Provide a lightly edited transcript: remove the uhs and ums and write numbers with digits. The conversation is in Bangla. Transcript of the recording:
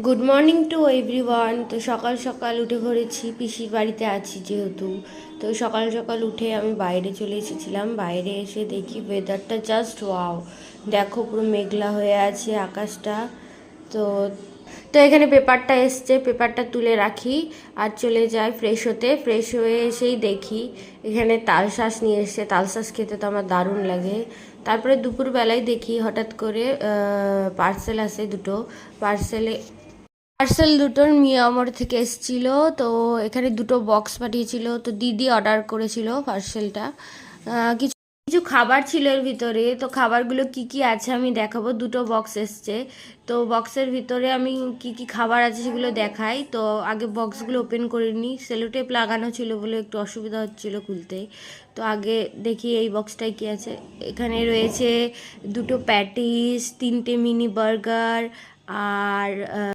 Good morning to everyone. তো সকাল সকাল উঠে পড়েছি, পিসির বাড়িতে আছি যেহেতু। তো সকাল সকাল উঠে আমি বাইরে চলে এসেছিলাম। বাইরে এসে দেখি ওয়েদারটা জাস্ট ওয়াও, দেখো পুরো মেঘলা হয়ে আছে আকাশটা। তো তো এখানে পেপারটা এসছে, পেপারটা তুলে রাখি আর চলে যাই ফ্রেশ হতে। ফ্রেশ হয়ে এসেই দেখি এখানে তালশাঁস নিয়ে এসছে। তালশাঁস খেতে তো আমার দারুণ লাগে। তারপরে দুপুরবেলায় দেখি হঠাৎ করে পার্সেল আসে দুটো। পার্সেল দুটোর মিয়ামর থেকে এসেছিল। তো এখানে দুটো বক্স পাঠিয়েছিল, তো দিদি অর্ডার করেছিল পার্সেলটা। কিছু কিছু খাবার ছিল এর ভিতরে। তো খাবারগুলো কি কি আছে আমি দেখাবো। দুটো বক্স এসছে, তো বক্সের ভিতরে আমি কি কি খাবার আছে সেগুলো দেখাই। তো আগে বক্সগুলো ওপেন করে নিই, সেলোটেপ লাগানো ছিল বলে একটু অসুবিধা হচ্ছিল খুলতে। তো আগে দেখি এই বক্সটায় কি আছে। এখানে রয়েছে দুটো প্যাটিস, তিনটে মিনি বার্গার আর